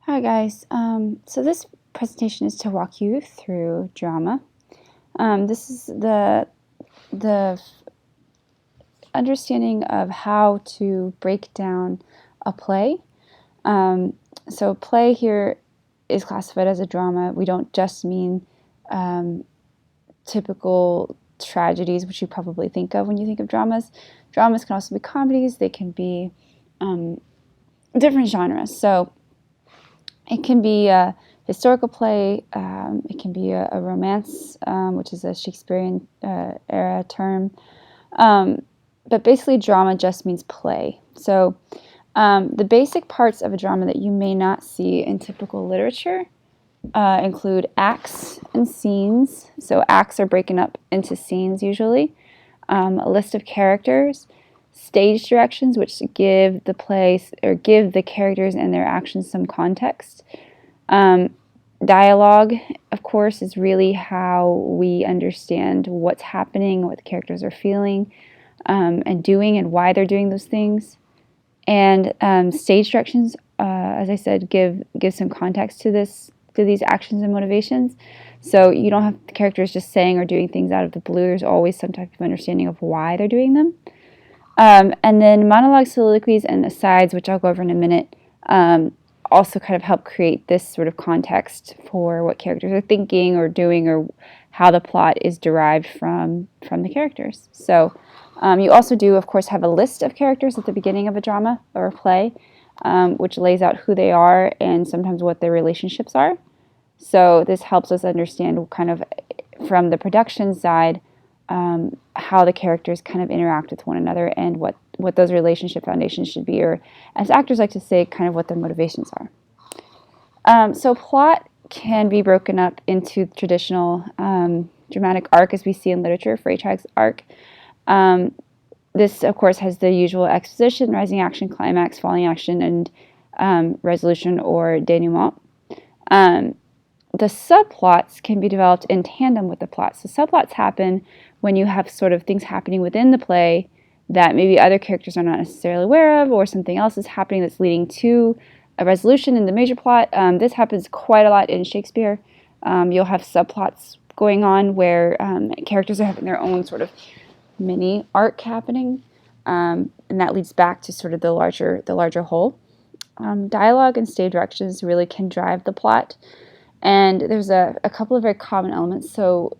Hi guys. So this presentation is to walk you through drama. This is the understanding of how to break down a play. So play here is classified as a drama. We don't just mean typical tragedies, which you probably think of when you think of dramas. Dramas can also be comedies. They can be different genres. So it can be a historical play, it can be a romance, which is a Shakespearean era term. But basically, drama just means play. So the basic parts of a drama that you may not see in typical literature include acts and scenes. So acts are broken up into scenes usually, a list of characters, stage directions, which give the play or give the characters and their actions some context. Dialogue, of course, is really how we understand what's happening, what the characters are feeling and doing, and why they're doing those things. And stage directions, as I said, give some context to these actions and motivations. So you don't have the characters just saying or doing things out of the blue. There's always some type of understanding of why they're doing them. And then monologues, soliloquies, and asides, which I'll go over in a minute, also kind of help create this sort of context for what characters are thinking or doing, or how the plot is derived from the characters. So you also do, of course, have a list of characters at the beginning of a drama or a play, which lays out who they are and sometimes what their relationships are. So this helps us understand kind of from the production side how the characters kind of interact with one another and what those relationship foundations should be, or as actors like to say, kind of what their motivations are. So plot can be broken up into traditional dramatic arc as we see in literature, Freytag's arc. This, of course, has the usual exposition, rising action, climax, falling action, and resolution or denouement. The subplots can be developed in tandem with the plot. So subplots happen when you have sort of things happening within the play that maybe other characters are not necessarily aware of, or something else is happening that's leading to a resolution in the major plot. This happens quite a lot in Shakespeare. You'll have subplots going on where characters are having their own sort of mini arc happening, and that leads back to sort of the larger whole. Dialogue and stage directions really can drive the plot. And there's a couple of very common elements. So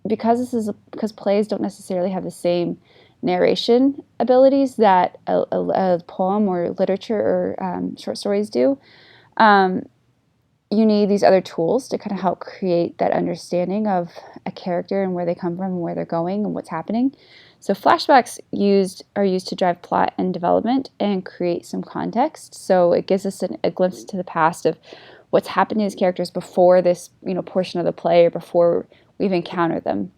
because plays don't necessarily have the same narration abilities that a poem or literature or short stories do, you need these other tools to kind of help create that understanding of a character and where they come from and where they're going and what's happening. So flashbacks are used to drive plot and development and create some context. So it gives us a glimpse into the past of what's happened to these characters before this portion of the play, or before we've encountered them.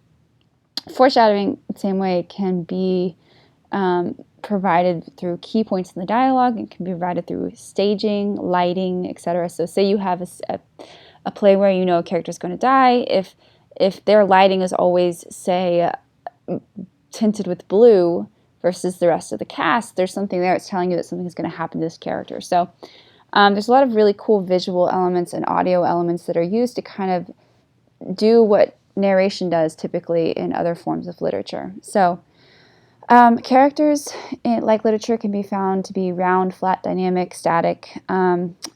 Foreshadowing, the same way, can be provided through key points in the dialogue, and can be provided through staging, lighting, etc. So say you have a play where you know a character is going to die. If their lighting is always, say, tinted with blue versus the rest of the cast, there's something there that's telling you that something is going to happen to this character. So there's a lot of really cool visual elements and audio elements that are used to kind of do what narration does typically in other forms of literature. So characters, like literature, can be found to be round, flat, dynamic, static.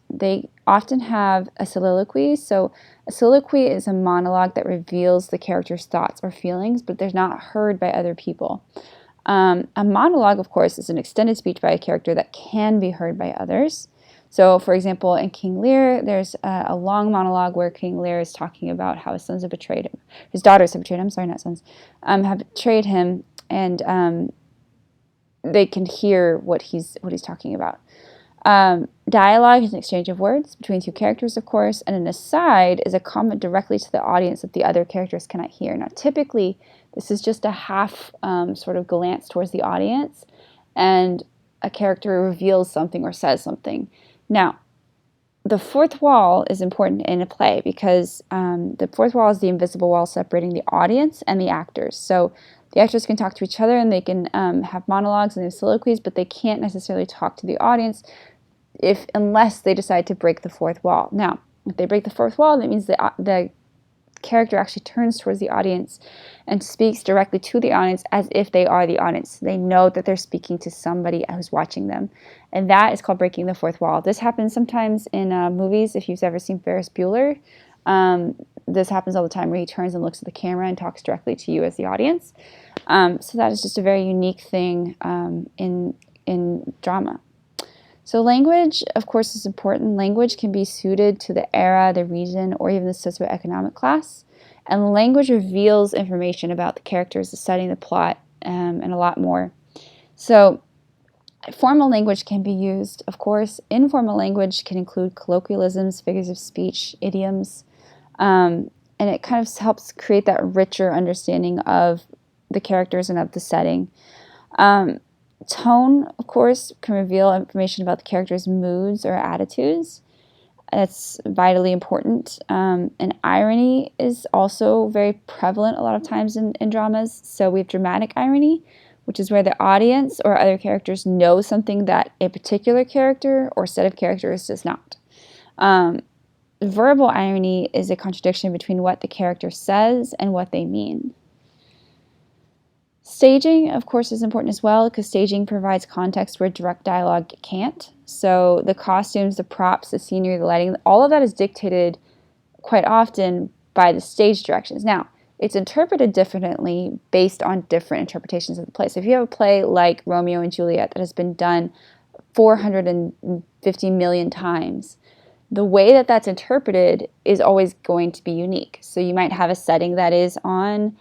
They often have a soliloquy. So a soliloquy is a monologue that reveals the character's thoughts or feelings, but they're not heard by other people. A monologue, of course, is an extended speech by a character that can be heard by others. So, for example, in King Lear, there's a long monologue where King Lear is talking about how his sons have betrayed him. His daughters have betrayed him, sorry, not sons, have betrayed him, and they can hear what he's talking about. Dialogue is an exchange of words between two characters, of course, and an aside is a comment directly to the audience that the other characters cannot hear. Now, typically, this is just a half sort of glance towards the audience, and a character reveals something or says something. Now, the fourth wall is important in a play because the fourth wall is the invisible wall separating the audience and the actors. So the actors can talk to each other and they can have monologues and soliloquies, but they can't necessarily talk to the audience unless they decide to break the fourth wall. Now, if they break the fourth wall, that means the character actually turns towards the audience and speaks directly to the audience as if they are the audience. They know that they're speaking to somebody who's watching them. And that is called breaking the fourth wall. This happens sometimes in movies. If you've ever seen Ferris Bueller, this happens all the time where he turns and looks at the camera and talks directly to you as the audience. So that is just a very unique thing in drama. So language, of course, is important. Language can be suited to the era, the region, or even the socioeconomic class. And language reveals information about the characters, the setting, the plot, and a lot more. So formal language can be used, of course. Informal language can include colloquialisms, figures of speech, idioms, and it kind of helps create that richer understanding of the characters and of the setting. Tone, of course, can reveal information about the character's moods or attitudes. That's vitally important. And irony is also very prevalent a lot of times in dramas. So we have dramatic irony, which is where the audience or other characters know something that a particular character or set of characters does not. Verbal irony is a contradiction between what the character says and what they mean. Staging, of course, is important as well because staging provides context where direct dialogue can't. So the costumes, the props, the scenery, the lighting, all of that is dictated quite often by the stage directions. Now, it's interpreted differently based on different interpretations of the play. So if you have a play like Romeo and Juliet that has been done 450 million times, the way that that's interpreted is always going to be unique. So you might have a setting that is on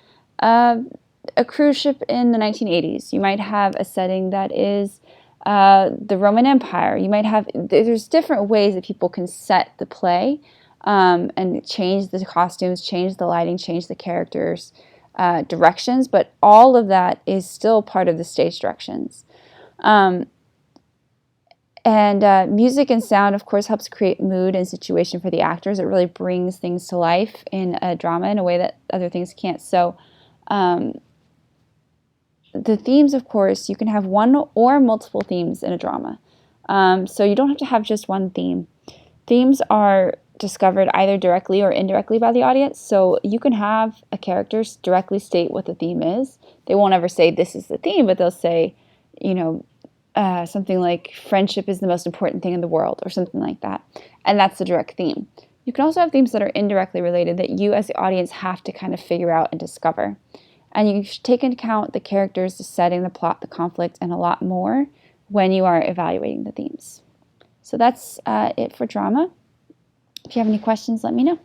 a cruise ship in the 1980s. You might have a setting that is the Roman Empire. You might have, there's different ways that people can set the play and change the costumes, change the lighting, change the characters' directions, but all of that is still part of the stage directions. Music and sound, of course, helps create mood and situation for the actors. It really brings things to life in a drama in a way that other things can't. So the themes, of course, you can have one or multiple themes in a drama. So you don't have to have just one theme. Themes are discovered either directly or indirectly by the audience. So you can have a character directly state what the theme is. They won't ever say this is the theme, but they'll say, something like friendship is the most important thing in the world or something like that. And that's the direct theme. You can also have themes that are indirectly related that you as the audience have to kind of figure out and discover. And you should take into account the characters, the setting, the plot, the conflict, and a lot more when you are evaluating the themes. So that's it for drama. If you have any questions, let me know.